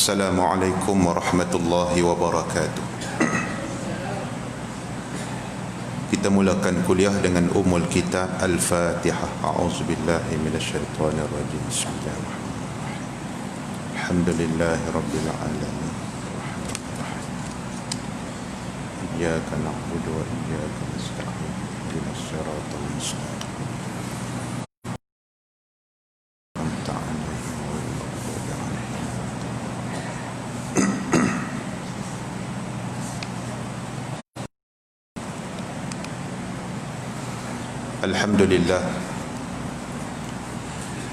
Assalamualaikum warahmatullahi wabarakatuh. Kita mulakan kuliah dengan umul kitab Al-Fatihah. A'udzubillahi minasyaitonirrajim. Bismillahirrahmanirrahim. Alhamdulillahi rabbil alamin. Iyyaka na'budu wa iyyaka nasta'in. Ihdinas siratal mustaqim. Alhamdulillah,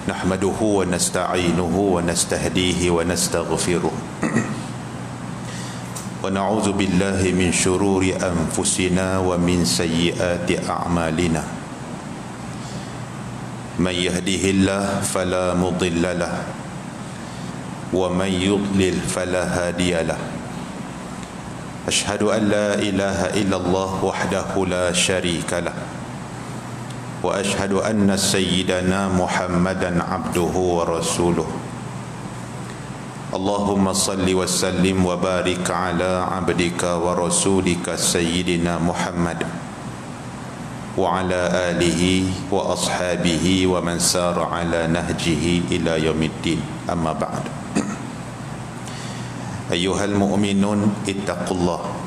nahmaduhu wa nasta'inuhu wa nastahdihi wa nastaghfiruh wa na'udzu billahi min syururi anfusina wa min sayyiati a'malina. Man yahdihillahu fala mudilla lahu wa man yudlil fala hadiya lahu. Asyhadu an la ilaha illallah wahdahu la syarika lahu wa ashhadu anna sayyidana Muhammadan abduhu wa rasuluh. Allahumma salli wa sallim wa barik ala abdika wa rasulika sayyidina Muhammad wa ala alihi wa ashabihi wa man sara ala nahjihi ila yaumiddin. Amma ba'd. Ayyuhal mu'minun ittaqullah.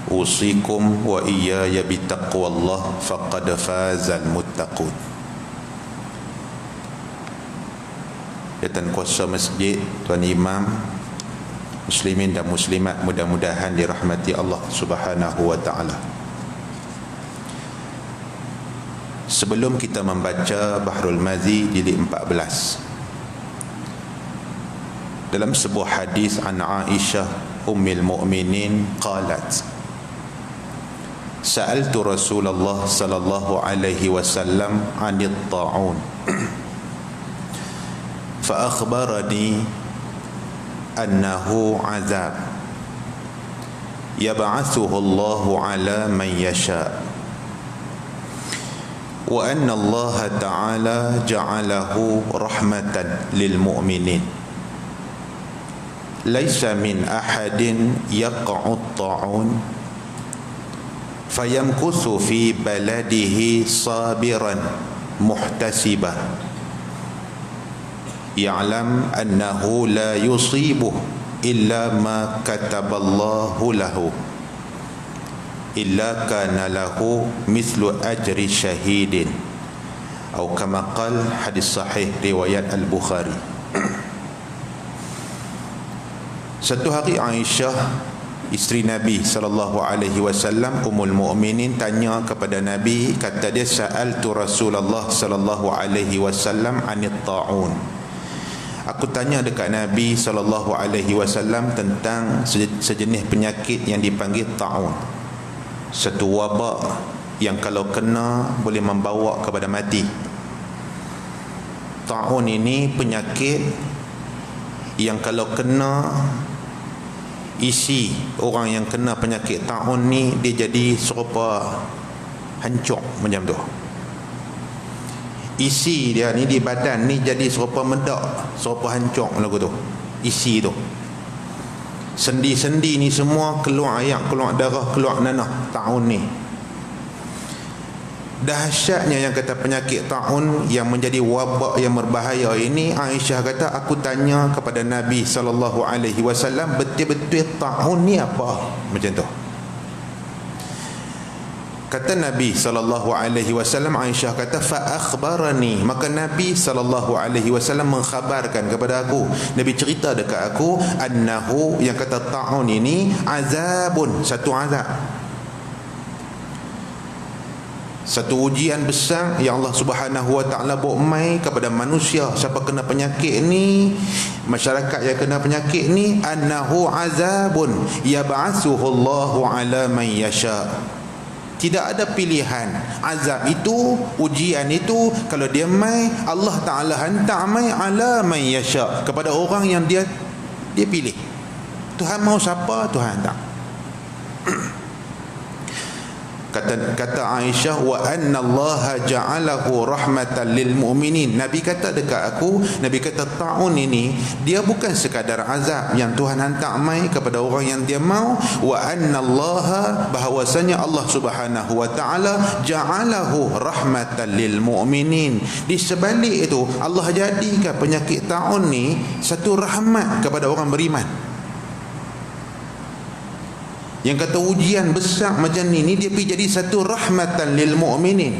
Usikum wa iyaya bittaqwallah faqad fazal muttaqun. Ya Tuan Kuasa Masjid, Tuan Imam, muslimin dan muslimat, mudah-mudahan dirahmati Allah Subhanahu wa taala. Sebelum kita membaca Bahrul Mazi jilid 14, dalam sebuah hadis an Aisyah ummul mukminin qalat, Sa'altu Rasulullah sallallahu alaihi wasallam 'anil ta'un fa akhbarani annahu 'adzab yab'athuhu Allahu 'ala man yasha' wa anna Allah ta'ala ja'alahu rahmatan lil mu'minin. Laisa min ahadin yaqa'u at-ta'un fayamkusu fi baladihi sabiran muhtasiban ya'lam annahu la yusibuh illa ma kataballahu lahu illa kana lahu mislu ajri syahidin, atau kama qala, hadis sahih riwayat Al-Bukhari. Satu hari Aisyah, isteri Nabi sallallahu alaihi wasallam, ummul mukminin, tanya kepada Nabi, kata dia, sa'altu Rasulullah sallallahu alaihi wasallam 'anit ta'un. Aku tanya dekat Nabi sallallahu alaihi wasallam tentang sejenis penyakit yang dipanggil ta'un. Satu wabak yang kalau kena boleh membawa kepada mati. Ta'un ini penyakit yang kalau kena, isi orang yang kena penyakit ta'un ni dia jadi serupa hancur macam tu. Isi dia ni di badan ni jadi serupa medak, serupa hancur lagu tu. Isi tu, sendi-sendi ni semua keluar air, keluar darah, keluar nanah. Ta'un ni dahsyatnya yang kata penyakit ta'un yang menjadi wabak yang berbahaya ini. Aisyah kata, aku tanya kepada Nabi sallallahu alaihi wasallam, betul-betul ta'un ni apa? Macam tu. Kata Nabi sallallahu alaihi wasallam, Aisyah kata, fa akhbarani, maka Nabi sallallahu alaihi wasallam mengkhabarkan kepada aku, Nabi cerita dekat aku, annahu, yang kata ta'un ini, azabun, satu azab, satu ujian besar yang Allah Subhanahu wa taala bawa mai kepada manusia. Siapa kena penyakit ni, masyarakat yang kena penyakit ni, annahu azabun yab'atsuhu Allahu 'ala man yasha. Tidak ada pilihan. Azab itu, ujian itu, kalau dia mai, Allah Taala hantar mai 'ala man yasha, kepada orang yang dia pilih. Tuhan mau siapa, Tuhan hantar. Kata Aisyah, wa anna Allah ja'alahu rahmatan lil mu'minin. Nabi kata dekat aku, Nabi kata taun ini dia bukan sekadar azab yang Tuhan hantar mai kepada orang yang dia mau, wa anna Allah, bahawasanya Allah Subhanahu wa taala ja'alahu rahmatan lil mu'minin. Di sebalik itu Allah jadikan penyakit taun ni satu rahmat kepada orang beriman. Yang kata ujian besar macam ni dia pergi jadi satu rahmatan lil mu'minin.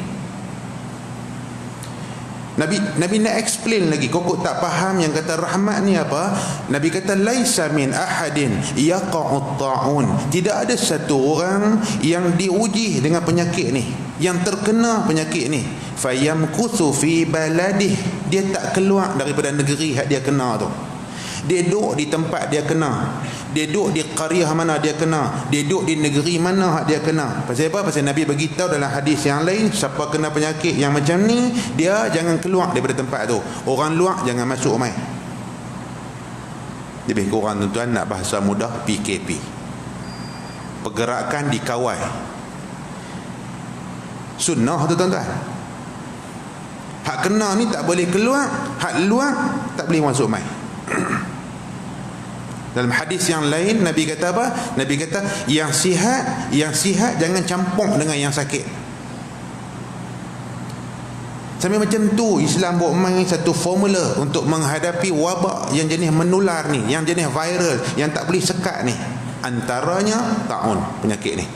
Nabi nak explain lagi. Kau tak faham yang kata rahmat ni apa? Nabi kata laisa min ahadin yaqa'ut ta'un. Tidak ada satu orang yang diuji dengan penyakit ni, yang terkena penyakit ni, fayamkuthu fi baladih. Dia tak keluar daripada negeri hak dia kena tu. Dia duduk di tempat dia kena, dia duduk di qaryah mana dia kena, dia duduk di negeri mana dia kena. Pasal apa? Pasal Nabi bagi tahu dalam hadis yang lain, siapa kena penyakit yang macam ni, dia jangan keluar daripada tempat tu. Orang luar jangan masuk mai. Lebih kurang tuan-tuan, nak bahasa mudah, PKP, pergerakan dikawal. Sunnah tu tuan-tuan. Hak kena ni tak boleh keluar, hak luar tak boleh masuk mai. Dalam hadis yang lain Nabi kata apa? Nabi kata yang sihat jangan campur dengan yang sakit. Sampai macam tu Islam buat main satu formula untuk menghadapi wabak yang jenis menular ni, yang jenis viral, yang tak boleh sekat ni. Antaranya taun, penyakit ni.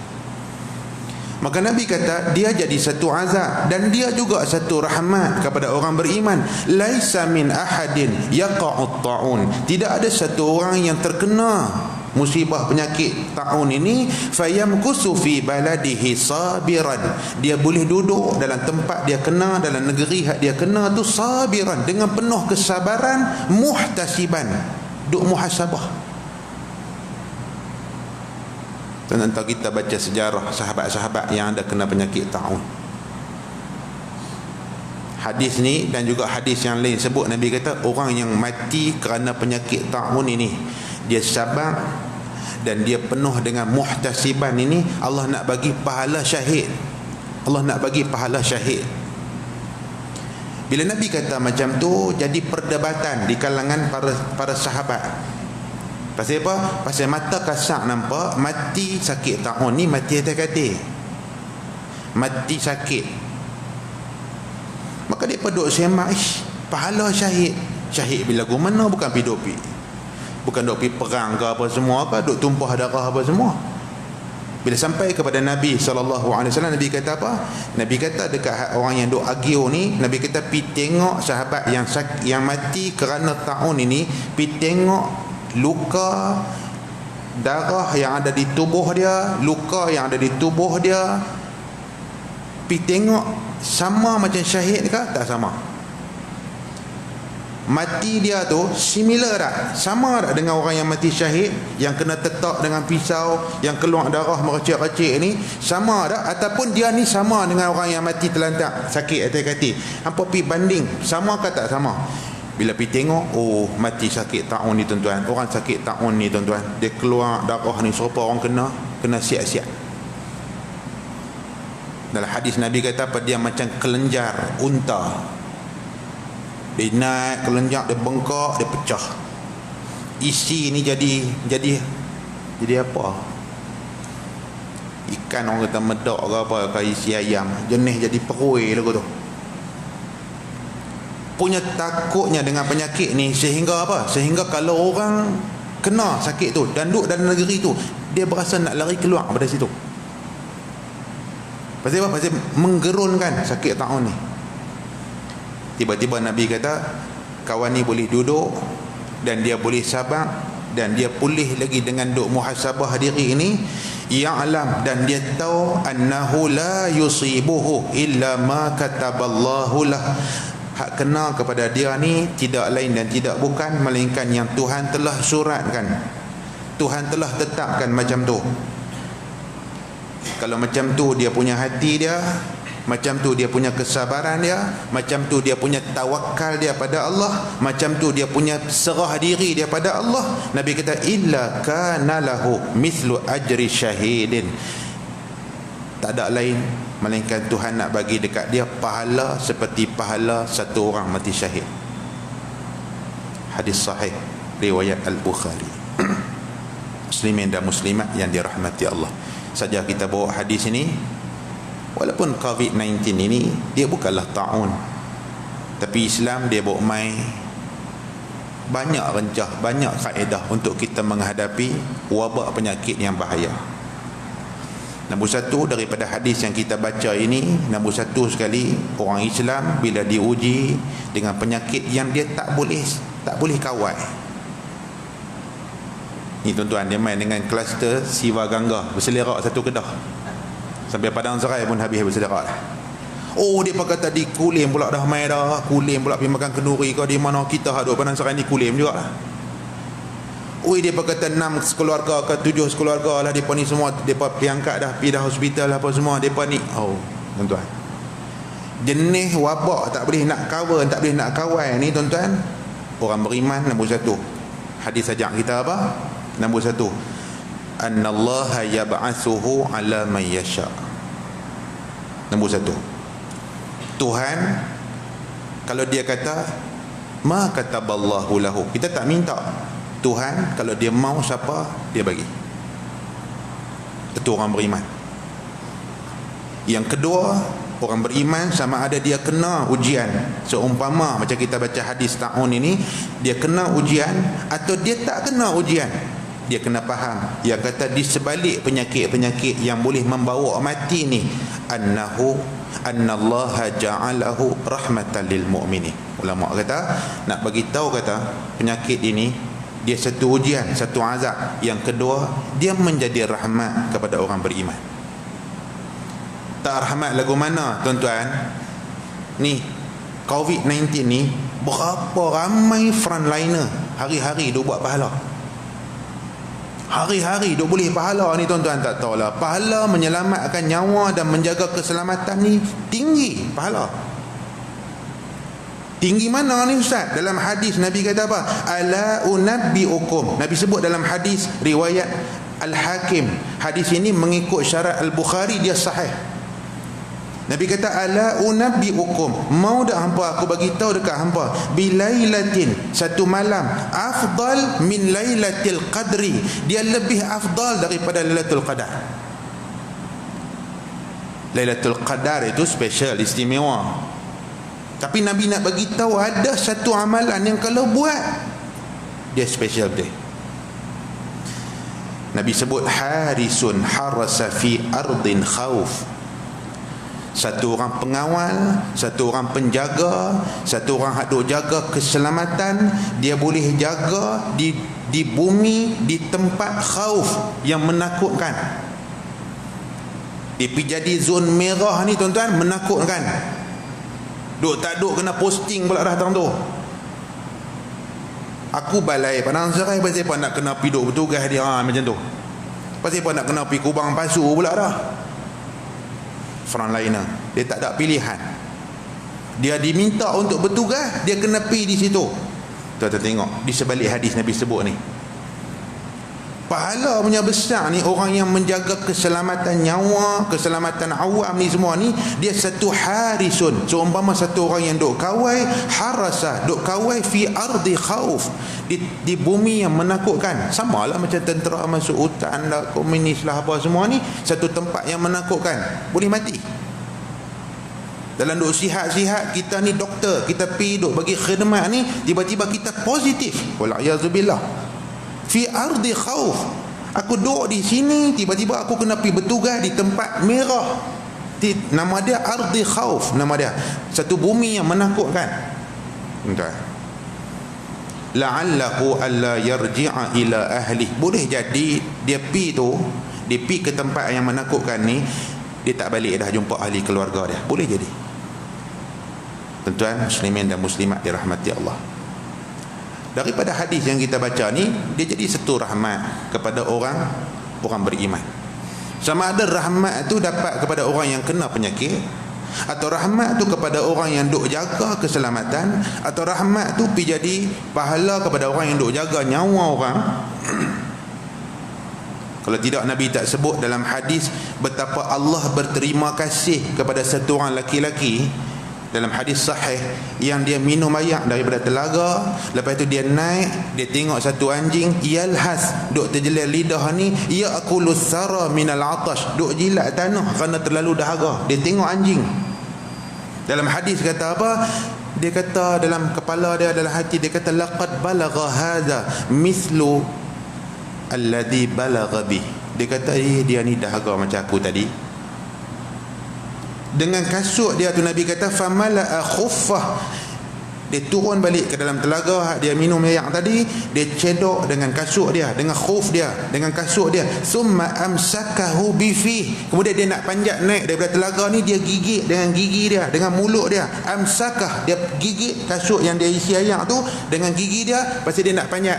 Maka Nabi kata dia jadi satu azab dan dia juga satu rahmat kepada orang beriman. Laisa min ahadin yaqa'ut ta'un. Tidak ada satu orang yang terkena musibah penyakit taun ini fayamkusu fi baladihi sabiran. Dia boleh duduk dalam tempat dia kena, dalam negeri hak dia kena tu sabiran, dengan penuh kesabaran, muhtasiban, duk muhasabah. Dan entah kita baca sejarah sahabat-sahabat yang ada kena penyakit taun. Hadis ni dan juga hadis yang lain sebut, Nabi kata orang yang mati kerana penyakit taun ini, dia sabar dan dia penuh dengan muhtasiban ini, Allah nak bagi pahala syahid. Allah nak bagi pahala syahid. Bila Nabi kata macam tu, jadi perdebatan di kalangan para sahabat. Pasal apa? Pasal mata kasar nampak mati sakit taun ni mati atas katil, mati sakit. Maka dia duk semak, pahala syahid. Syahid bila lagu mana? Bukan pergi duk bukan duk pergi perang ke apa semua ke, duk tumpah darah apa semua. Bila sampai kepada Nabi SAW, Nabi kata apa? Nabi kata dekat orang yang duk agio ni, Nabi kata pi tengok sahabat yang mati kerana taun ini, pi tengok luka darah yang ada di tubuh dia, luka yang ada di tubuh dia, pi tengok sama macam syahid ke tak sama? Mati dia tu similar tak? Sama tak dengan orang yang mati syahid, yang kena tetak dengan pisau, yang keluar darah meracik-racik ni? Sama tak? Ataupun dia ni sama dengan orang yang mati terlantak sakit atas katil? Hampa pi banding, sama ke tak sama? Bila pergi tengok, oh mati sakit taun ni tuan-tuan, orang sakit taun ni tuan-tuan, dia keluar darah ni serupa orang kena siap-siap. Dalam hadis Nabi kata apa? Dia macam kelenjar unta. Dia naik kelenjar, dia bengkak, dia pecah. Isi ni jadi apa? Ikan orang kata medak ke apa ke, isi ayam, jenis jadi perui lagu tu. Punya takutnya dengan penyakit ni sehingga apa? Sehingga kalau orang kena sakit tu dan duduk dalam negeri tu, dia berasa nak lari keluar pada situ. Pasal apa? Pasal menggerunkan sakit taun ni. Tiba-tiba Nabi kata kawan ni boleh duduk dan dia boleh sabar dan dia pulih lagi dengan duk muhasabah diri ini, ya'lam, dan dia tahu annahu la yusibuhu illa ma kataballahu lah. Hak kena kepada dia ni tidak lain dan tidak bukan melainkan yang Tuhan telah suratkan, Tuhan telah tetapkan macam tu. Kalau macam tu dia punya hati dia, macam tu dia punya kesabaran dia, macam tu dia punya tawakal dia pada Allah, macam tu dia punya serah diri dia pada Allah, Nabi kata illa kana lahu mithlu ajri syahidin. tak ada lain melainkan Tuhan nak bagi dekat dia pahala seperti pahala satu orang mati syahid. Hadis sahih riwayat Al-Bukhari. Muslimin dan muslimat yang dirahmati Allah, saja kita bawa hadis ini, walaupun COVID-19 ini dia bukanlah ta'un, tapi Islam dia bawa mai banyak rencah, banyak kaedah untuk kita menghadapi wabak penyakit yang bahaya. Nombor satu daripada hadis yang kita baca ini, nombor satu sekali, orang Islam bila diuji dengan penyakit yang dia tak boleh kawal. Ni tuan-tuan, dia main dengan kluster Siva Gangga, berselerak satu kedah sampai Padang Serai pun habis berselerak. Oh, dia pakai tadi kulim pula dah main dah, kulim pula pergi makan kenduri kau di mana kita hadut Padang Serai ni kulim juga lah. Oi, dia kata 6 sekeluarga ke 7 sekeluarga lah depa ni semua, depa diangkat dah pergi dah hospital apa semua depa ni. Oh, tuan-tuan, jenis wabak tak boleh nak cover, tak boleh nak kawal ni tuan-tuan, orang beriman nombor satu. Hadis ajak kita apa? Nombor satu, annallaha yab'atsuhu ala man yasha. Nombor satu, Tuhan kalau dia kata ma kataballahu lahu, kita tak minta. Tuhan kalau dia mau siapa dia bagi. Itu orang beriman. Yang kedua, orang beriman sama ada dia kena ujian, seumpama macam kita baca hadis ta'un ini, dia kena ujian atau dia tak kena ujian, dia kena faham yang kata di sebalik penyakit-penyakit yang boleh membawa mati ni, annallaha ja'alahu rahmatan lil mu'minin. Ulama kata nak bagi tahu kata penyakit ini dia satu ujian, satu azab. Yang kedua, dia menjadi rahmat kepada orang beriman. Tak rahmat lagu mana tuan-tuan? Ni COVID-19 ni berapa ramai frontliner hari-hari duk buat pahala. Hari-hari duk boleh pahala ni tuan-tuan, tak tahulah. Pahala menyelamatkan nyawa dan menjaga keselamatan ni tinggi pahala. Tinggi mana ni Ustaz? Dalam hadis Nabi kata apa? Ala unabbiukum. Nabi sebut dalam hadis riwayat Al-Hakim. Hadis ini mengikut syarat Al-Bukhari, dia sahih. Nabi kata ala unabbiukum, mau dak hampa aku bagi tahu dekat hampa, bilailatin, satu malam, afdal min lailatul qadri, dia lebih afdal daripada Lailatul Qadar. Lailatul Qadar itu special, istimewa. Tapi Nabi nak bagi tahu ada satu amalan yang kalau buat dia special dia. Nabi sebut harisun harasa fi ardin khauf. Satu orang pengawal, satu orang penjaga, satu orang hak duk jaga keselamatan, dia boleh jaga di bumi, di tempat khauf yang menakutkan. Dia pergi jadi zon merah ni tuan-tuan, menakutkan. Duk tak duk kena posting pula dah terang tu. Aku balai Padang Serai pasal apa nak kena pergi duk bertugas dia macam tu. Pasal apa nak kena pergi Kubang Pasu pula dah. Frontliner, dia tak ada pilihan. Dia diminta untuk bertugas, dia kena pergi di situ. Tuan-tuan tengok di sebalik hadis Nabi sebut ni, pahala punya besar ni, orang yang menjaga keselamatan nyawa, keselamatan awam ni semua ni, dia satu harisun, seumpama satu orang yang duk kawai, harasa, duk kawai fi ardi khauf, di bumi yang menakutkan. Samalah macam tentera masuk hutan lah, komunis lah apa semua ni, satu tempat yang menakutkan, boleh mati. Dalam duk sihat-sihat, kita ni doktor, kita pergi duk bagi khidmat ni, tiba-tiba kita positif, wala'ayazubillah, fi ardi khauf. Aku duduk di sini, tiba-tiba aku kena pergi bertugas di tempat merah. Nama dia ardi khauf, nama dia satu bumi yang menakutkan. Entah. La'allahu alla yarji'a ila ahli. Boleh jadi dia pergi tu, dia pergi ke tempat yang menakutkan ni, dia tak balik dah jumpa ahli keluarga dia. Boleh jadi. Tuan-tuan muslimin dan muslimat dirahmati Allah. Daripada hadis yang kita baca ni, dia jadi satu rahmat kepada orang beriman. Sama ada rahmat tu dapat kepada orang yang kena penyakit, atau rahmat tu kepada orang yang duk jaga keselamatan, atau rahmat tu pergi jadi pahala kepada orang yang duk jaga nyawa orang. Kalau tidak, Nabi tak sebut dalam hadis betapa Allah berterima kasih kepada satu orang laki-laki dalam hadis sahih yang dia minum air daripada telaga, lepas tu dia naik, dia tengok satu anjing yalhas, duk terjelir lidah ni, yaqulu sara minal atash, duk jilat tanah kerana terlalu dahaga. Dia tengok anjing. Dalam hadis kata apa? Dia kata dalam kepala dia, dalam hati dia kata, laqad balagha hadha mithlu alladhi balagha bih. Dia kata dia ni dahaga macam aku tadi. Dengan kasut dia tu, Nabi kata famala khuffah, dia turun balik ke dalam telaga dia minum air tadi, dia cedok dengan kasut dia, dengan khuf dia, dengan kasut dia, summa amsakahu bifi, kemudian dia nak panjat naik daripada telaga ni, dia gigit dengan gigi dia, dengan mulut dia. Amsakah, dia gigit kasut yang dia isi air tu dengan gigi dia, pasal dia nak panjat.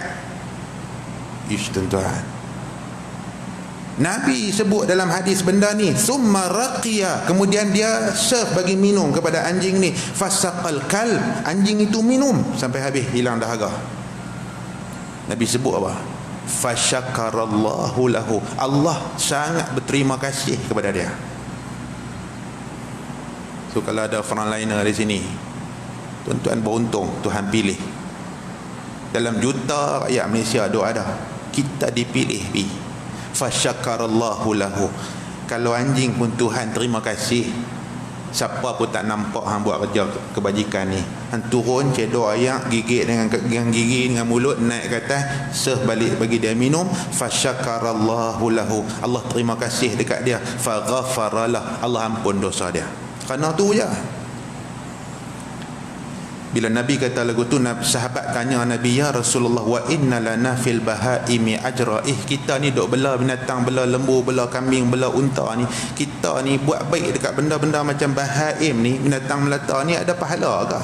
Ish, tuan-tuan, Nabi sebut dalam hadis benda ni, summa raqiya, kemudian dia serve bagi minum kepada anjing ni, fasaqal kal, anjing itu minum sampai habis, hilang dahaga. Nabi sebut apa? Fasyakarallahu lahu, Allah sangat berterima kasih kepada dia. So kalau ada frontliner di sini, tuan-tuan beruntung Tuhan pilih. Dalam juta rakyat Malaysia ada, kita dipilih. Fasyakarallahu lahu. Kalau anjing pun Tuhan terima kasih. Siapa pun tak nampak hang buat kerja kebajikan ni, hang turun cedok air, gigit dengan gigi, dengan mulut, naik ke atas, serve balik bagi dia minum. Fasyakarallahu lahu, Allah terima kasih dekat dia. Faghafaralah, Allah ampun dosa dia. Kerana tu je. Bila Nabi kata lagu tu, sahabat tanya Nabi, ya Rasulullah, wa inna lana fil bahaimi ajra, kita ni duk bela binatang, bela lembu, bela kambing, bela unta ni, kita ni buat baik dekat benda-benda macam bahaim ni, binatang melata ni, ada pahala ke?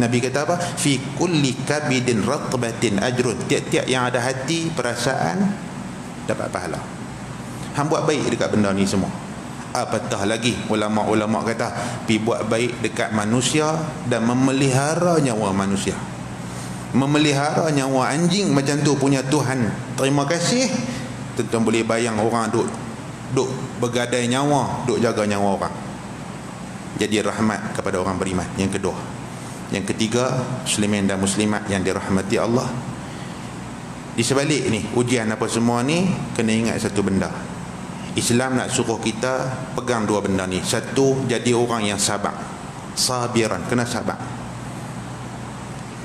Nabi kata apa? Fi kulli kabidin ratbatin ajrun, tiap-tiap yang ada hati, perasaan, dapat pahala. Hang buat baik dekat benda ni semua. Apatah lagi ulama-ulama kata, pi buat baik dekat manusia dan memelihara nyawa manusia. Memelihara nyawa anjing macam tu punya Tuhan terima kasih. Tentu boleh bayang orang duk bergadai nyawa, duk jaga nyawa orang, jadi rahmat kepada orang beriman. Yang kedua, yang ketiga, muslimin dan muslimat yang dirahmati Allah, di sebalik ni ujian apa semua ni, kena ingat satu benda. Islam nak suruh kita pegang dua benda ni. Satu, jadi orang yang sabar, sabiran, kena sabar.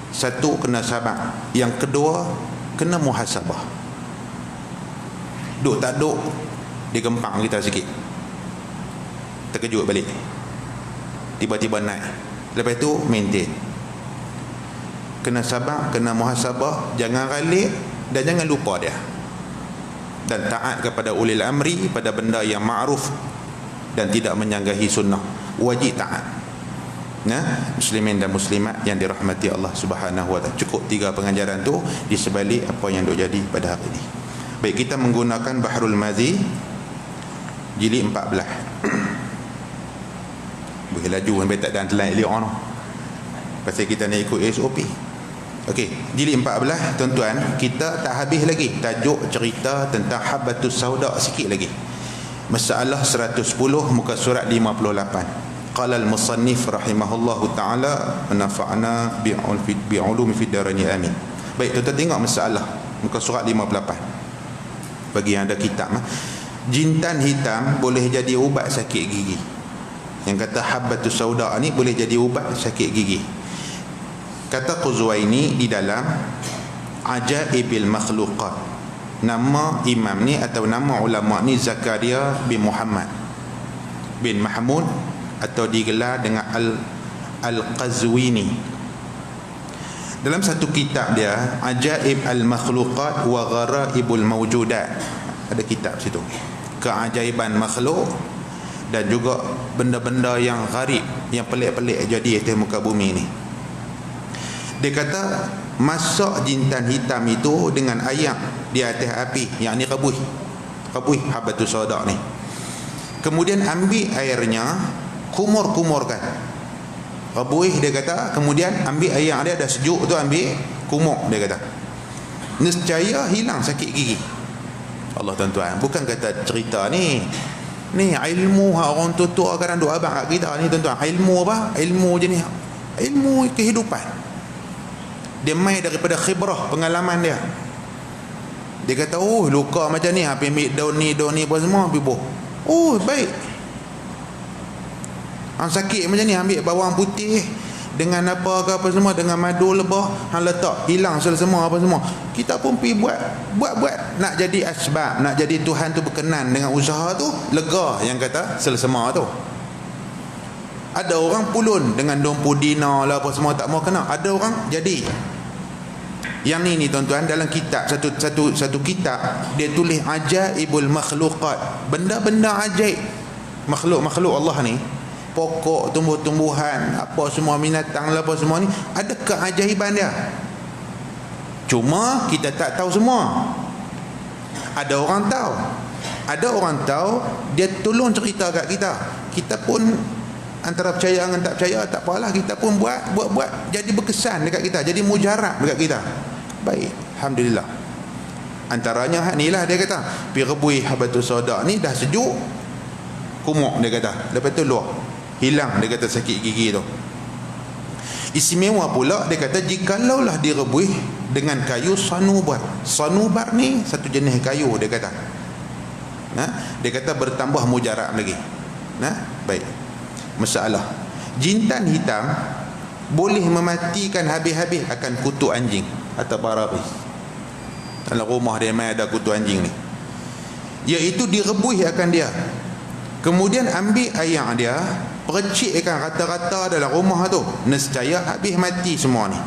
Satu, kena sabar. Yang kedua, kena muhasabah. Duk tak duk, dia gempang kita sikit, terkejut balik, tiba-tiba naik. Lepas tu maintain. Kena sabar, kena muhasabah, jangan ralik dan jangan lupa dia. Dan taat kepada ulil amri pada benda yang ma'ruf dan tidak menyanggahi sunnah, wajib taat. Nah, muslimin dan muslimat yang dirahmati Allah Subhanahu wa taala, cukup 3 pengajaran tu di sebalik apa yang dok jadi pada hari ini. Baik, kita menggunakan Bahrul Mazi jilid 14. Boleh laju sampai tak ada telan elok noh. Pasal kita nak ikut SOP. Okey, jilid 14, tuan-tuan, kita tak habis lagi tajuk cerita tentang Habbatus Sauda sikit lagi. Masalah 110 muka surat 58. Qala al-musannif rahimahullahu taala nafa'na bi'ulumi fid darani amin. Baik, tuan-tuan tengok masalah muka surat 58. Bagi yang ada kitab, jintan hitam boleh jadi ubat sakit gigi. Yang kata Habbatus Sauda ni boleh jadi ubat sakit gigi. Kata Quzuaini di dalam Ajaibil Makhluqat, nama imam ni atau nama ulama ni Zakaria bin Muhammad bin Mahmud, atau digelar dengan Al-Qazwini. Dalam satu kitab dia, Ajaib Al-Makhluqat wa Gharaibul Mawjudat, ada kitab situ, keajaiban makhluk dan juga benda-benda yang gharib, yang pelik-pelik jadi atas muka bumi ni. Dia kata masak jintan hitam itu dengan air di atas api, yang ni rebuih Habbatus Sauda ni. Kemudian ambil airnya, kumur-kumurkan, rebuih dia kata. Kemudian ambil air yang ada sejuk tu, ambil kumur dia kata. Nescaya hilang sakit gigi. Allah tuan-tuan, bukan kata cerita ni ilmu orang tua kadang duk abang kat kita ni tuan-tuan. Ilmu apa? Ilmu jenis ilmu kehidupan. Dia mai daripada khibrah, pengalaman dia. Dia kata, oh luka macam ni, apa ambil daun ni apa semua, pergi buh. Oh baik. Hang sakit macam ni, ambil bawang putih dengan apa ke apa semua, dengan madu lebah, hang letak, hilang semua apa semua. Kita pun pergi buat nak jadi asbab, nak jadi Tuhan tu berkenan dengan usaha tu, lega yang kata selsema tu. Ada orang pulun dengan daun pudina lah apa semua, tak mau kena. Ada orang jadi. Yang ni tuan-tuan, dalam kitab satu kitab dia tulis ajaibul makhluqat, benda-benda ajaib makhluk Allah ni, pokok, tumbuh-tumbuhan, apa semua, binatang lah apa semua ni, ada keajaiban dia. Cuma kita tak tahu semua. Ada orang tahu, dia tolong cerita kat kita. Kita pun antara percaya dengan tak percaya, tak apalah, kita pun buat jadi berkesan dekat kita, jadi mujarab dekat kita. Baik, alhamdulillah. Antaranya hak ni lah, dia kata pi rebui habatus sauda ni dah sejuk, kumuk dia kata, lepas tu luar hilang, dia kata sakit gigi tu. Istimewa pula dia kata, jikalaulah direbui dengan kayu sanubar. Sanubar ni satu jenis kayu, dia kata. Dia kata bertambah mujarab lagi. Baik. Masalah, jintan hitam boleh mematikan habis-habis akan kutu anjing atau parapis. Dalam rumah dia mai ada kutu anjing ni, iaitu direbui akan dia. Kemudian ambil air dia, percikkan rata-rata dalam rumah tu, nescaya habis mati semua ni.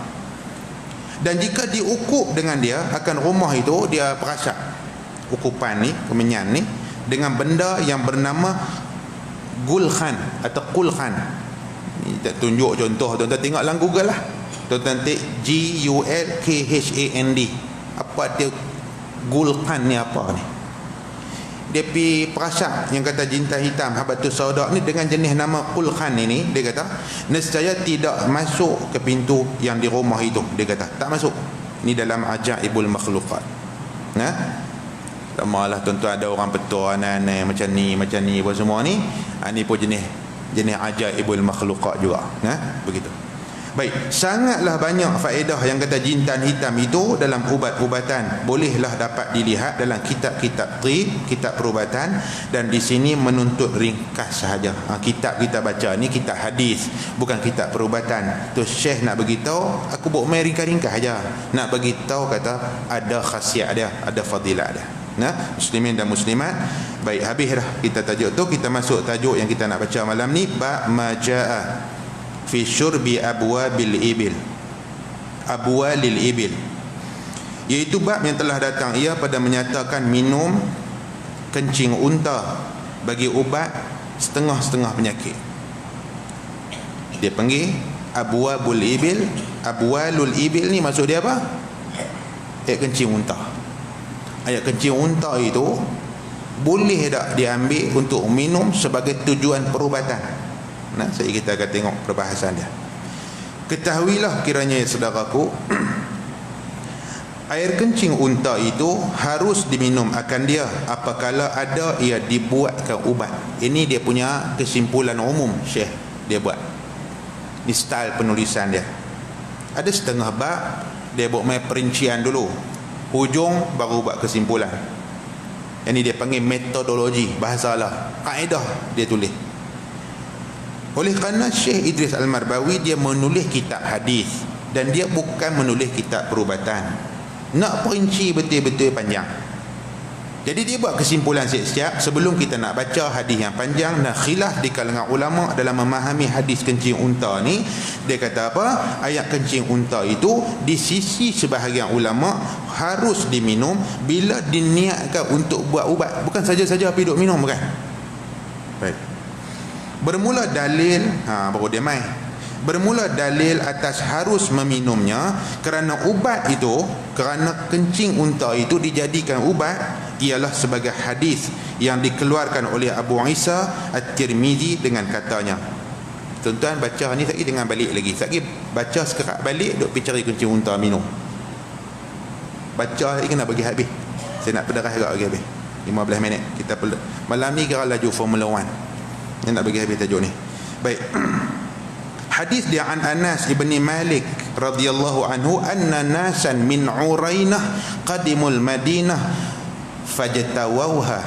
Dan jika diukup dengan dia, akan rumah itu dia perasak ukupan ni, kemenyan ni, dengan benda yang bernama gulkhan atau kulkhan. Ni tak tunjuk contoh, tuan-tuan tengok dalam Google lah. Tuan-tuan tik GULKHAND. Apa dia gulkhan ni, apa ni? Dia pi perasak yang kata jintan hitam habatus sauda ni dengan jenis nama kulkhan ini, dia kata nescaya tidak masuk ke pintu yang di rumah itu. Dia kata tak masuk. Ini dalam ajaibul makhluqat. Tak malah tuan-tuan, ada orang petua macam ni apa semua ni. Ni pun jenis ajaibul makhluqat juga. Begitu. Baik, sangatlah banyak faedah yang kata jintan hitam itu dalam ubat-ubatan. Bolehlah dapat dilihat dalam kitab-kitab tib, kitab perubatan, dan di sini menuntut ringkas sahaja. Kitab kita baca ni kitab hadis, bukan kitab perubatan. Tu Syekh nak beritahu, aku buat main ringkas-ringkas saja. Nak beritahu kata ada khasiat dia, ada fadilat dia. Muslimin dan muslimat. Baik, habis dah kita tajuk tu. Kita masuk tajuk yang kita nak baca malam ni, bab majaa fi syurbi abwabil ibil, abwalil ibil, iaitu bab yang telah datang ia pada menyatakan minum kencing unta bagi ubat setengah-setengah penyakit. Dia panggil abwabul ibil. Abwalul ibil ni maksud dia apa? Ayat kencing unta. Ayat kencing unta itu boleh tak diambil untuk minum sebagai tujuan perubatan? Saya kita akan tengok perbahasan dia. Ketahuilah kiranya ya saudaraku, air kencing unta itu harus diminum akan dia apabila ada ia dibuatkan ubat. Ini dia punya kesimpulan umum Syekh dia buat. Ini style penulisan dia. Ada setengah bab dia buat main perincian dulu, hujung baru buat kesimpulan. Ini dia panggil metodologi, bahasalah, kaedah dia tulis. Oleh kerana Syekh Idris Al-Marbawi dia menulis kitab hadis dan dia bukan menulis kitab perubatan, nak perinci betul-betul panjang. Jadi dia buat kesimpulan siap-siap sebelum kita nak baca hadis yang panjang dan khilaf di kalangan ulama dalam memahami hadis kencing unta ni. Dia kata apa? Ayat kencing unta itu di sisi sebahagian ulama harus diminum bila diniatkan untuk buat ubat, bukan saja-saja pergi duk minum, bukan. Baik. Bermula dalil, baru dia mai. Bermula dalil atas harus meminumnya kerana ubat itu, kerana kencing unta itu dijadikan ubat, ialah sebagai hadis yang dikeluarkan oleh Abu Isa At-Tirmizi dengan katanya. Tuan-tuan baca ni sekali dengan balik lagi. Sekali baca sekerat balik, duk pergi cari kencing unta minum. Baca lagi kena bagi habis. Saya nak pederah agak lagi habis 15 minit. Kita malam ni kira laju Formula 1. Yang nak bagi habis tajuk ni. Baik. Hadis dia an Anas ibni Malik radhiyallahu anhu anna nasan min Urainah qadimul Madinah fajtawauha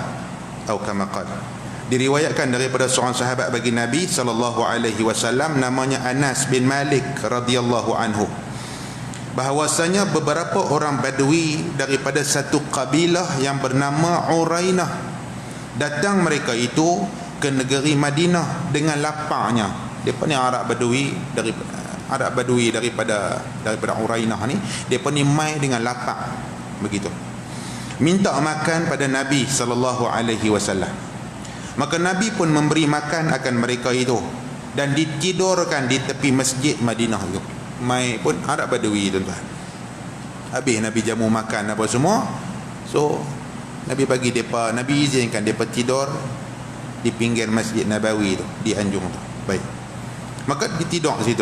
atau kama qala. Diriwayatkan daripada seorang sahabat bagi Nabi sallallahu alaihi wasallam namanya Anas bin Malik radhiyallahu anhu, bahawasanya beberapa orang Badui daripada satu kabilah yang bernama Urainah datang mereka itu ke negeri Madinah dengan lapangnya. Depa ni Arab Badui daripada Urainah ni, depa ni mai dengan lapang begitu. Minta makan pada Nabi sallallahu alaihi wasallam. Maka Nabi pun memberi makan akan mereka itu dan ditidurkan di tepi masjid Madinah itu. Mai pun Arab Badui tuan-tuan. Habis Nabi jamu makan apa semua. So Nabi bagi depa, Nabi izinkan depa tidur di pinggir Masjid Nabawi tu, di anjung tu. Baik. Maka ditidur di situ.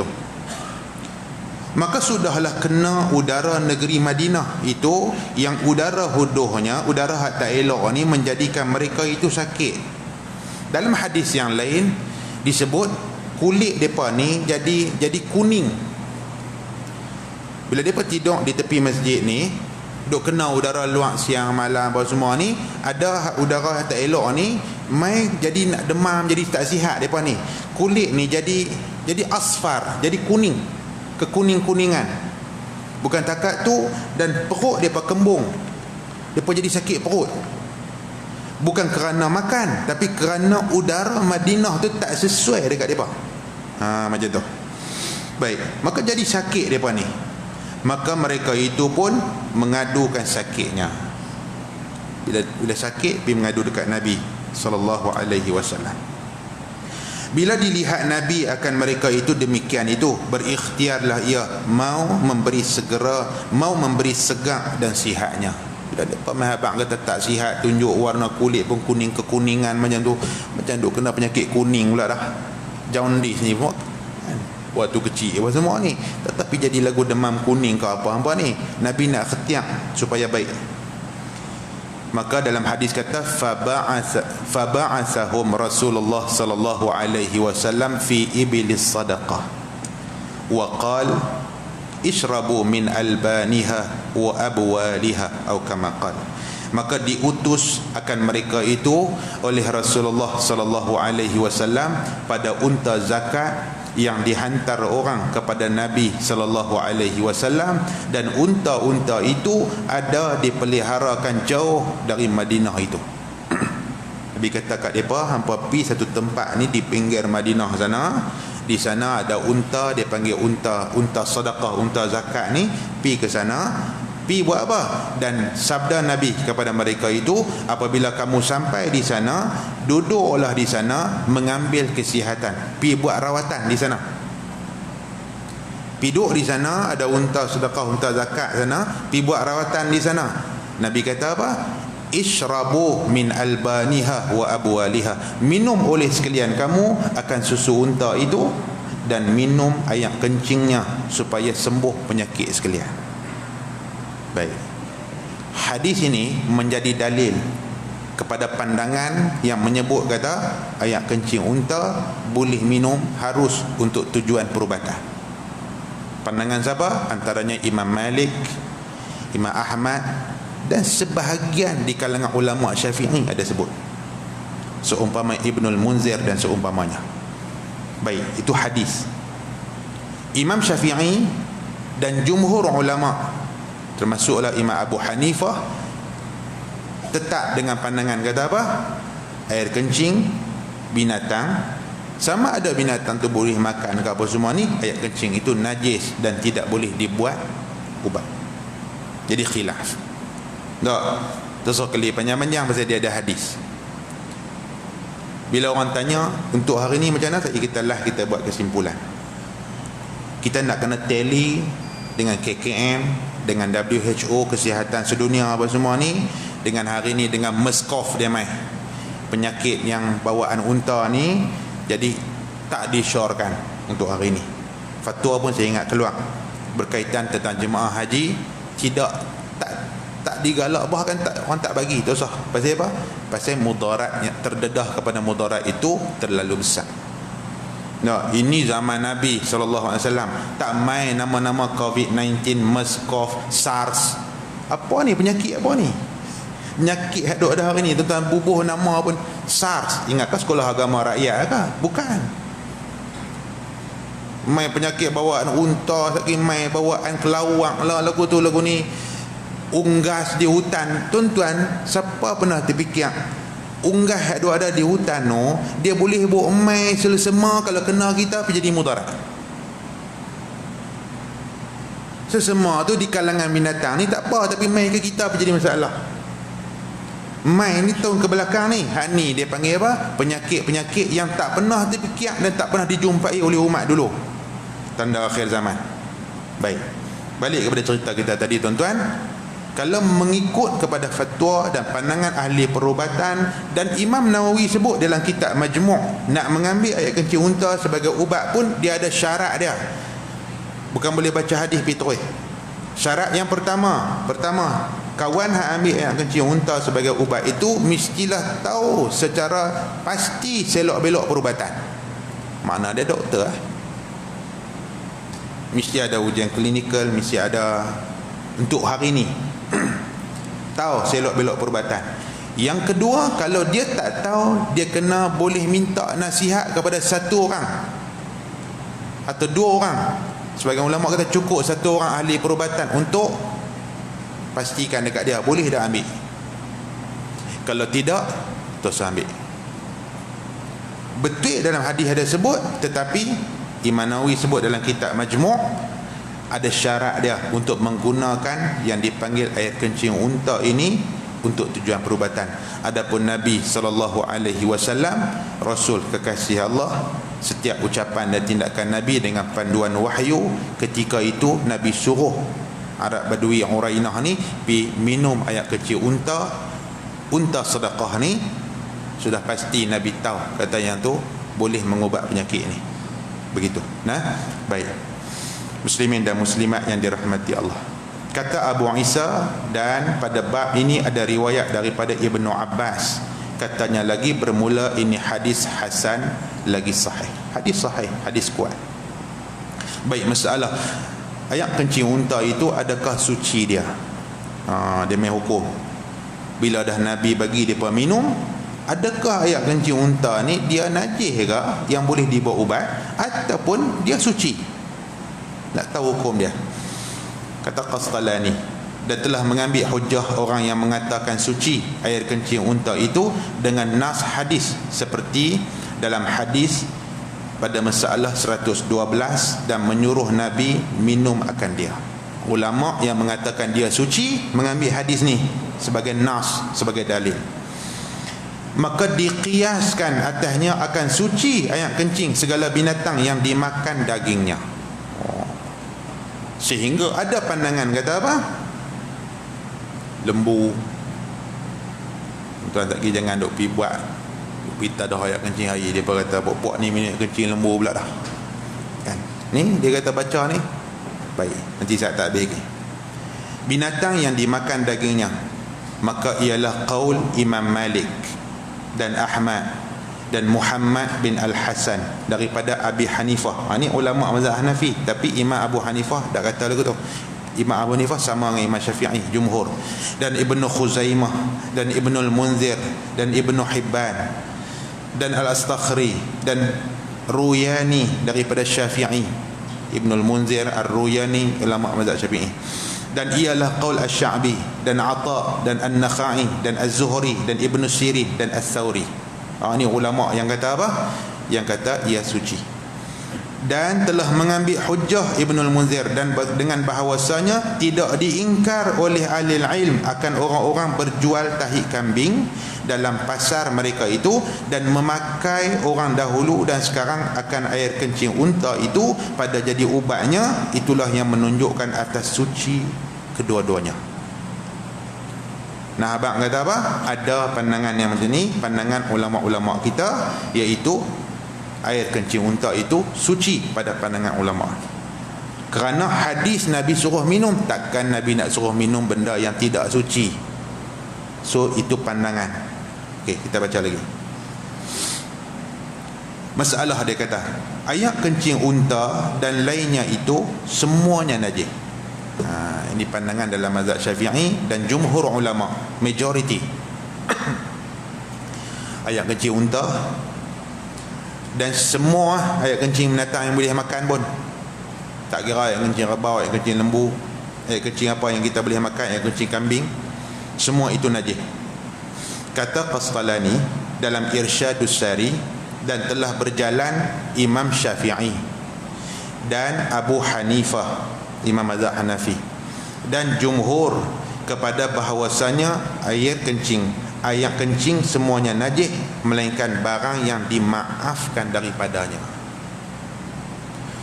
Maka sudahlah kena udara negeri Madinah itu, yang udara huduhnya, udara hak tak elok ni menjadikan mereka itu sakit. Dalam hadis yang lain disebut kulit depa ni jadi kuning. Bila depa tidur di tepi masjid ni, duk kena udara luar siang malam apa semua ni, ada udara tak elok ni mai jadi nak demam, jadi tak sihat depa ni. Kulit ni jadi asfar, jadi kuning, kekuning-kuningan. Bukan takat tu, dan perut depa kembung. Depa jadi sakit perut. Bukan kerana makan, tapi kerana udara Madinah tu tak sesuai dekat depa. Macam tu. Baik, maka jadi sakit depa ni. Maka mereka itu pun mengadukan sakitnya. Bila sakit pergi mengadu dekat Nabi sallallahu alaihi wasallam. Bila dilihat Nabi akan mereka itu demikian itu, berikhtiarlah ia mau memberi segak dan sihatnya. Bila depa mahabang kata tak sihat, tunjuk warna kulit pun kuning kekuningan macam tu kena penyakit kuning pula dah. Jaundice ni pun waktu kecil apa semua ni, tetapi jadi lagu demam kuning ke apa ni. Nabi nak ikhtiar supaya baik. Maka dalam hadis kata faba'athahum Rasulullah sallallahu alaihi wasallam fi ibilis sadaqah wa qala ishrabu min albaniha wa abwaliha atau kama qala. Maka diutus akan mereka itu oleh Rasulullah sallallahu alaihi wasallam pada unta zakat yang dihantar orang kepada Nabi sallallahu alaihi wasallam, dan unta-unta itu ada dipeliharakan jauh dari Madinah itu. Nabi kata kat depa, hampa pi satu tempat ni di pinggir Madinah sana. Di sana ada unta, dia panggil unta sedekah, unta zakat ni, pi ke sana. Pi buat apa? Dan sabda Nabi kepada mereka itu, apabila kamu sampai di sana, duduklah di sana mengambil kesihatan. Pi buat rawatan di sana. Pi duduk di sana, ada unta sedekah, unta zakat sana, pi buat rawatan di sana. Nabi kata apa? Ishrabu min albaniha wa abwaliha. Minum oleh sekalian kamu akan susu unta itu, dan minum air kencingnya supaya sembuh penyakit sekalian. Baik. Hadis ini menjadi dalil kepada pandangan yang menyebut kata air kencing unta boleh minum, harus untuk tujuan perubatan. Pandangan siapa? Antaranya Imam Malik, Imam Ahmad, dan sebahagian di kalangan ulama Syafi'i ada sebut, seumpama Ibnul Munzir dan seumpamanya. Baik, itu hadis. Imam Syafi'i dan jumhur ulama, termasuklah Imam Abu Hanifah, tetap dengan pandangan kata apa? Air kencing binatang, sama ada binatang tu boleh makan ke apa semua ni, air kencing itu najis dan tidak boleh dibuat ubat. Jadi khilaf. Tak, terus kali panjang-panjang pasal dia ada hadis. Bila orang tanya untuk hari ni macam mana, kita buat kesimpulan. Kita nak kena tally dengan KKM, dengan WHO, kesihatan sedunia apa semua ni, dengan hari ni dengan MERS-CoV dia mai, penyakit yang bawaan unta ni, jadi tak disyorkan untuk hari ni. Fatwa pun saya ingat keluar berkaitan tentang jemaah haji, tak digalak, bahkan orang tak bagi, tak usah. Pasal apa? Pasal mudaratnya, terdedah kepada mudarat itu terlalu besar. Nah, ini zaman Nabi SAW. Tak main nama-nama COVID-19, MERS-CoV, SARS. Apa ni penyakit apa ni? Penyakit yang ada hari ni, tuan-tuan, bubuh nama pun SARS. Ingatkah sekolah agama rakyat kah? Bukan. Main penyakit bawaan unta, sakit main bawaan kelawang lah, lagu tu lagu ni. Unggas di hutan. Tuan-tuan, siapa pernah terfikir unggas yang ada di hutan no, dia boleh buat main selesema, kalau kena kita pergi jadi mudarat. Sesema tu di kalangan binatang ni tak apa, tapi main ke kita pergi jadi masalah. Main ni tahun ke belakang ni, hak ni dia panggil apa? Penyakit-penyakit yang tak pernah terfikir dan tak pernah dijumpai oleh umat dulu. Tanda akhir zaman. Baik, balik kepada cerita kita tadi, tuan-tuan. Kalau mengikut kepada fatwa dan pandangan ahli perubatan, dan Imam Nawawi sebut dalam kitab Majmu', nak mengambil ayat kencing unta sebagai ubat pun dia ada syarat dia. Bukan boleh baca hadis pergi. Syarat yang pertama, kawan hak ambil ayat kencing unta sebagai ubat itu mestilah tahu secara pasti selok belok perubatan. Mana dia doktor mesti ada ujian klinikal, mesti ada untuk hari ni. Tahu selok belok perubatan. Yang kedua, kalau dia tak tahu, dia kena boleh minta nasihat kepada satu orang atau dua orang. Sebagai ulama kata cukup satu orang ahli perubatan untuk pastikan dekat dia boleh dah ambil. Kalau tidak, terus ambil. Betul dalam hadis ada sebut, tetapi Imam Nawawi sebut dalam kitab Majmu' ada syarat dia untuk menggunakan yang dipanggil air kencing unta ini untuk tujuan perubatan. Adapun Nabi SAW, Rasul kekasih Allah, setiap ucapan dan tindakan Nabi dengan panduan wahyu. Ketika itu Nabi suruh Arab Badui Urainah ni pergi minum air kencing unta sedekah ni. Sudah pasti Nabi tahu kata yang tu boleh mengubat penyakit ni. Begitu. Nah, baik. Muslimin dan muslimat yang dirahmati Allah. Kata Abu Isa, dan pada bab ini ada riwayat daripada Ibnu Abbas. Katanya lagi, bermula ini hadis hasan lagi sahih. Hadis sahih, hadis kuat. Baik, masalah ayat kencing unta itu adakah suci dia? Dia main hukum. Bila dah Nabi bagi dia minum, adakah ayat kencing unta ni dia najis ke yang boleh dibuat ubat, ataupun dia suci? Nak tahu hukum dia. Kata Qastalani, dan telah mengambil hujah orang yang mengatakan suci air kencing unta itu dengan nas hadis, seperti dalam hadis pada masalah 112 dan menyuruh Nabi minum akan dia. Ulama yang mengatakan dia suci mengambil hadis ni sebagai nas, sebagai dalil. Maka diqiaskan atasnya akan suci ayat kencing segala binatang yang dimakan dagingnya. Sehingga ada pandangan kata apa? Lembu. Tuan tak pergi jangan duk pergi buat pita dah ayat kencing hari. Dia kata puak ni minit kencing lembu pula dah. Kan? Ni dia kata baca ni. Baik, nanti saya tak habis lagi. Binatang yang dimakan dagingnya, maka ialah qaul Imam Malik dan Ahmad dan Muhammad bin Al-Hasan daripada Abi Hanifah. Ini ulama mazhab Hanafi, tapi Imam Abu Hanifah dah kata lagu tu. Imam Abu Hanifah sama dengan Imam Syafi'i, jumhur. Dan Ibnu Khuzaimah dan Ibnu Al-Munzir dan Ibnu Hibban dan Al-Astakhri dan Ruyani daripada Syafi'i. Ibnu Al-Munzir, Ar-Ruyani, ulama mazhab Syafi'i. Dan ialah qaul Asy-Sya'bi dan Atha dan An-Nakhai dan Az-Zuhri dan Ibnu Sirin dan Ats-Tsauri. Ini ulama yang kata apa? Yang kata ia suci. Dan telah mengambil hujjah Ibnul Munzir dan dengan bahawasanya tidak diingkar oleh ahli ilm akan orang-orang berjual tahi kambing dalam pasar mereka itu dan memakai orang dahulu dan sekarang akan air kencing unta itu pada jadi ubatnya. Itulah yang menunjukkan atas suci kedua-duanya. Nah, abang kata apa? Ada pandangan yang macam ni, pandangan ulama-ulama kita, iaitu air kencing unta itu suci pada pandangan ulama. Kerana hadis Nabi suruh minum, takkan Nabi nak suruh minum benda yang tidak suci. So itu pandangan. Okey, kita baca lagi. Masalah dia kata, ayak kencing unta dan lainnya itu semuanya najis. Ini pandangan dalam mazhab Syafi'i dan jumhur ulama, majority. Ayak kencing unta dan semua ayak kencing binatang yang boleh makan pun, tak kira ayak kencing rabau, ayak kencing lembu, ayak kencing apa yang kita boleh makan, ayak kencing kambing, semua itu najis. Kata Qasqalani dalam Irsyadus Sari, dan telah berjalan Imam Syafi'i dan Abu Hanifah, Imam mazhab Hanafi, dan jumhur kepada bahawasanya air kencing semuanya najis, melainkan barang yang dimaafkan daripadanya.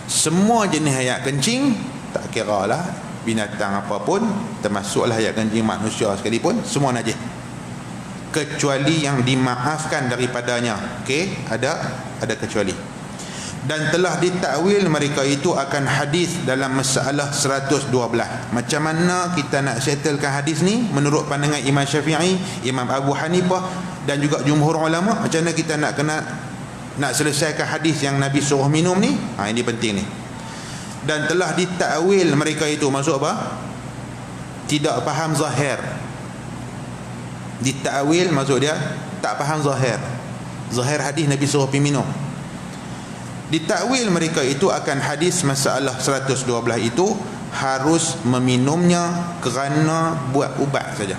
Semua jenis air kencing, tak kira lah binatang apapun, termasuklah air kencing manusia sekalipun, semua najis, kecuali yang dimaafkan daripadanya. Okey, ada kecuali. Dan telah ditakwil mereka itu akan hadis dalam masalah 112. Macam mana kita nak settlekan hadis ni menurut pandangan Imam Syafi'i, Imam Abu Hanifah dan juga jumhur ulama? Macam mana kita nak selesaikan hadis yang Nabi suruh minum ni? Ini penting ni. Dan telah ditakwil mereka itu, maksud apa? Tidak faham zahir. Ditakwil maksud dia tak faham zahir hadis Nabi suruh pergi minum. Ditakwil mereka itu akan hadis masalah 112 itu harus meminumnya kerana buat ubat saja.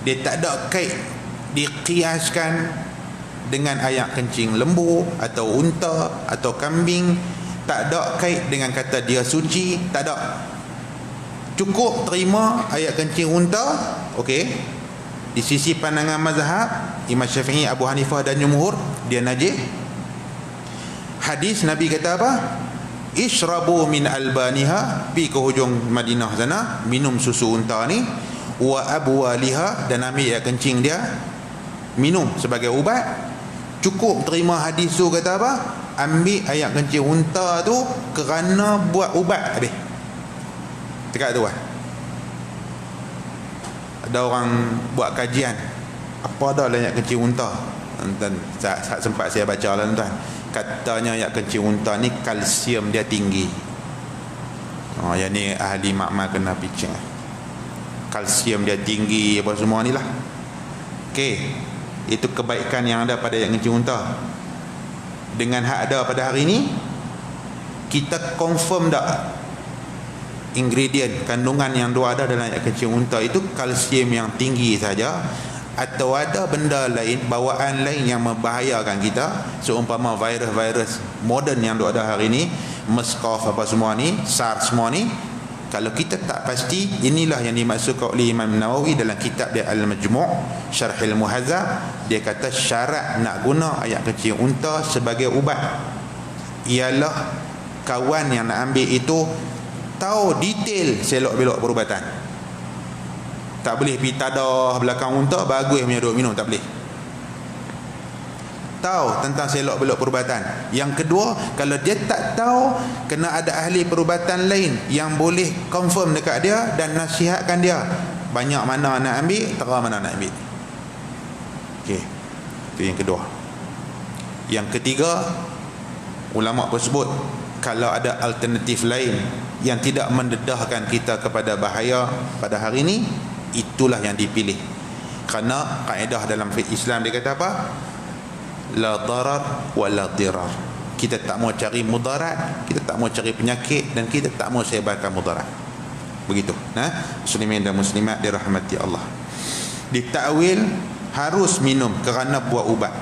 Dia tak ada kait dikiaskan dengan ayak kencing lembu atau unta atau kambing, tak ada kait dengan kata dia suci, tak ada. Cukup terima ayat kencing unta, okey, di sisi pandangan mazhab Imam Syafi'i, Abu Hanifah dan jumhur, dia najis. Hadis Nabi kata apa? Ishrabu min albaniha, pi ke hujung Madinah sana, minum susu unta ni, wa abwaliha, dan ambil ayat kencing dia, minum sebagai ubat. Cukup terima hadis tu, kata apa? Ambil ayat kencing unta tu kerana buat ubat, habis. Dekat tu ada orang buat kajian, apa dah ayat kencing unta. Dan sempat saya baca lah tuan, katanya ayat kencing unta ni kalsium dia tinggi. Yang ni ahli makmal kena picing, kalsium dia tinggi apa semua ni lah. Okey, itu kebaikan yang ada pada ayat kencing unta. Dengan hak ada pada hari ni, kita confirm tak ingredient, kandungan yang dua ada dalam ayat kencing unta itu kalsium yang tinggi saja, atau ada benda lain, bawaan lain yang membahayakan kita, seumpama virus-virus moden yang ada hari ni, MERS-CoV apa semua ni, SARS semua ni. Kalau kita tak pasti, inilah yang dimaksudkan oleh Imam Nawawi dalam kitab dia Al-Majmu' Syarhil Muhazzab. Dia kata syarat nak guna ayat kencing unta sebagai ubat ialah kawan yang nak ambil itu tahu detail selok belok perubatan. Tak boleh pergi tadah belakang unta bagus punya duk minum, tak boleh. Tahu tentang selok belok perubatan. Yang kedua, kalau dia tak tahu, kena ada ahli perubatan lain yang boleh confirm dekat dia dan nasihatkan dia banyak mana nak ambil, terang mana nak ambil. Okey, itu yang kedua. Yang ketiga, ulama pun sebut kalau ada alternatif lain yang tidak mendedahkan kita kepada bahaya pada hari ini, itulah yang dipilih. Kerana kaedah dalam fiqh Islam dia kata apa? La darar wa la dirar. Kita tak mau cari mudarat, kita tak mau cari penyakit, dan kita tak mau sebarkan mudarat. Begitu. Muslimin dan muslimat dirahmati Allah. Ditakwil harus minum kerana buat ubat.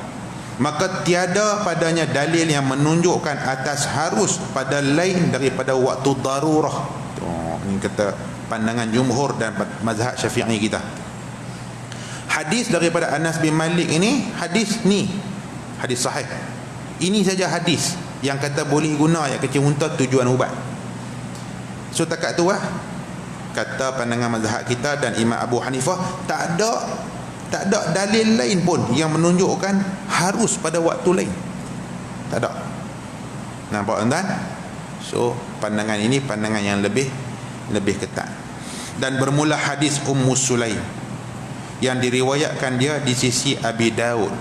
Maka tiada padanya dalil yang menunjukkan atas harus pada lain daripada waktu darurah. Ini kata pandangan jumhur dan mazhab Syafi'i kita. Hadis daripada Anas bin Malik ini, hadis sahih. Ini saja hadis yang kata boleh guna ayat kencing unta tujuan ubat. So takat tu kata pandangan mazhab kita dan Imam Abu Hanifah, tak ada dalil lain pun yang menunjukkan harus pada waktu lain. Tak ada. Nampak tuan-tuan? So pandangan ini pandangan yang lebih ketat. Dan bermula hadis Ummu Sulaim yang diriwayatkan dia di sisi Abi Daud.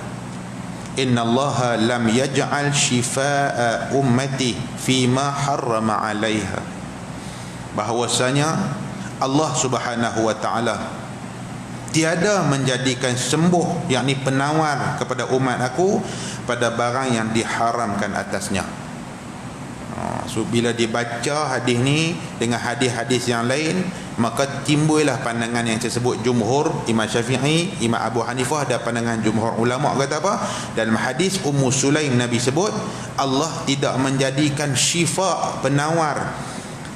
Innallaha lam yaj'al shifaa ummati fima harrama 'alaiha. Bahwasanya Allah Subhanahu wa taala tiada menjadikan sembuh, yakni penawar kepada umat aku pada barang yang diharamkan atasnya. So bila dibaca hadis ni dengan hadis-hadis yang lain, maka timbullah pandangan yang saya sebut jumhur, Imam Syafi'i, Imam Abu Hanifah, ada pandangan jumhur ulama kata apa? Dalam hadis Ummu Sulaim Nabi sebut Allah tidak menjadikan syifa, penawar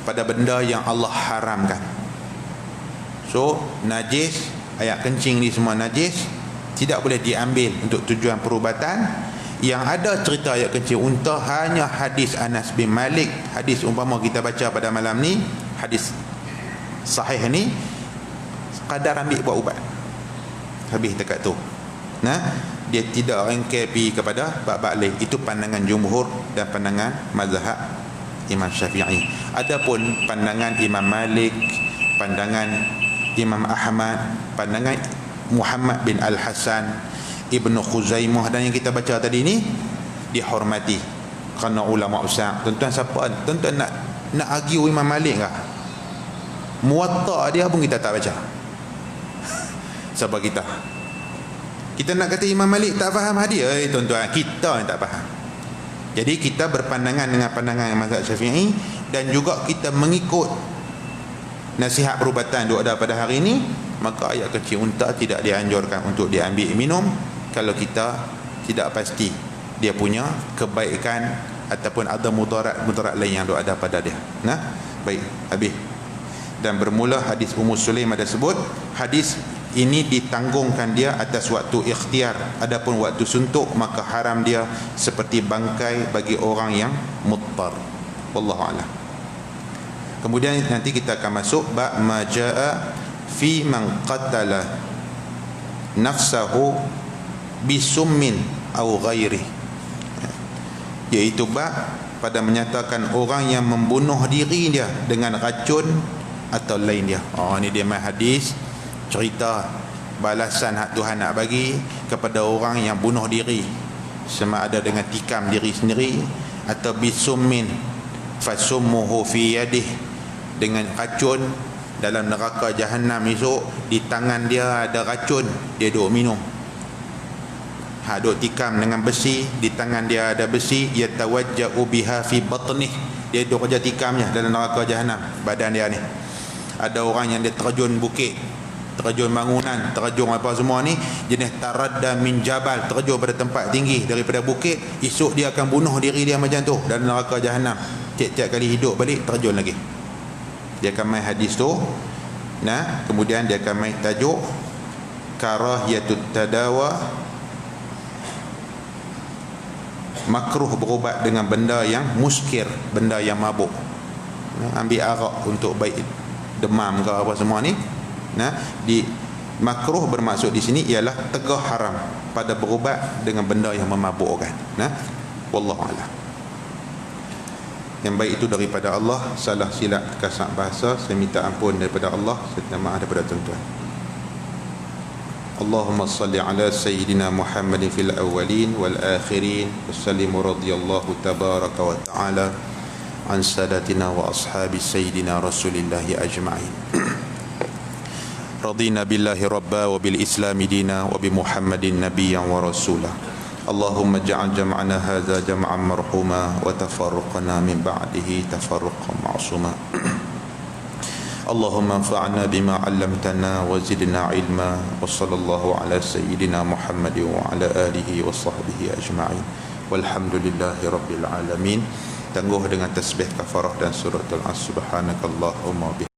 pada benda yang Allah haramkan. So najis, air kencing ni semua najis, tidak boleh diambil untuk tujuan perubatan. Yang ada cerita ayat kencing unta hanya hadis Anas bin Malik, hadis umpama kita baca pada malam ni, hadis sahih ni, sekadar ambil buat ubat, habis dekat tu. Nah, dia tidak rengkeh pergi kepada bab-bab lain. Itu pandangan jumhur dan pandangan mazhab Imam Syafi'i. Adapun pandangan Imam Malik, pandangan Imam Ahmad, pandangan Muhammad bin Al-Hasan, Ibnu Khuzaimah dan yang kita baca tadi ni dihormati kerana ulama besar. Tuan-tuan siapa? Tuan-tuan nak argue Imam Malik kah? Muwatta dia pun kita tak baca. Sebab kita nak kata Imam Malik tak faham hadis, tuan-tuan, kita yang tak faham. Jadi kita berpandangan dengan pandangan mazhab Syafi'i dan juga kita mengikut nasihat perubatan duk ada pada hari ini, maka ayat kecil unta tidak dianjurkan untuk diambil minum kalau kita tidak pasti dia punya kebaikan ataupun ada mudarat lain yang ada pada dia. Nah, baik, habis. Dan bermula hadis Ummu Sulaim ada sebut, hadis ini ditanggungkan dia atas waktu ikhtiar. Adapun waktu suntuk maka haram dia seperti bangkai bagi orang yang muttar. Wallahu a'lam. Kemudian nanti kita akan masuk bab ma jaa fi man qatala nafsahu bisummin au ghairi, iaitu bab pada menyatakan orang yang membunuh diri dia dengan racun atau lain dia. Ni dia mai hadis cerita balasan hak Tuhan nak bagi kepada orang yang bunuh diri, sama ada dengan tikam diri sendiri atau bisummin fasummuhu fi yadih, dengan racun dalam neraka Jahannam esok di tangan dia ada racun, dia duk minum. Duk tikam dengan besi, di tangan dia ada besi, yatawajja'u biha fi batnih, dia duk kerja tikamnya dalam neraka Jahannam badan dia ni. Ada orang yang dia terjun bukit, terjun bangunan, terjun apa semua ni, jenis taradda min jabal, terjun pada tempat tinggi daripada bukit, esok dia akan bunuh diri dia macam tu dalam neraka Jahannam. Tiap-tiap kali hidup balik terjun lagi. Dia akan main hadis tu. Nah, kemudian dia akan main tajuk karahiyatut tadawa, makruh berubat dengan benda yang muskir, benda yang mabuk. Ambil arak untuk baik demam ke apa semua ni. Nah, di makruh bermaksud di sini ialah tegah haram pada berubat dengan benda yang memabukkan. Nah, wallahu a'lam. Yang baik itu daripada Allah, salah silap kasar bahasa saya minta ampun daripada Allah, saya minta maaf daripada tuan-tuan. Allahumma salli ala sayyidina Muhammadin fil awwalin wal akhirin wa sallim radhiyallahu tabaraka wa ta'ala an sadatina wa ashabi sayyidina rasulillahi ajma'in. Radina billahi rabba wa bil islami dina wa bi Muhammadin nabiyyan wa rasulah. Allahumma ja'al jam'ana hadha jam'an marhuma wa tafarruqana min ba'dihi tafarruqan ma'suma. Allahumma anfa'na bima 'allamtana wa zidna 'ilma wa sallallahu ala sayyidina Muhammad wa ala alihi wa sahbihi ajma'in walhamdulillahi rabbil alamin. Tangguh dengan tasbih kafarah dan suratul as subhanakallahumma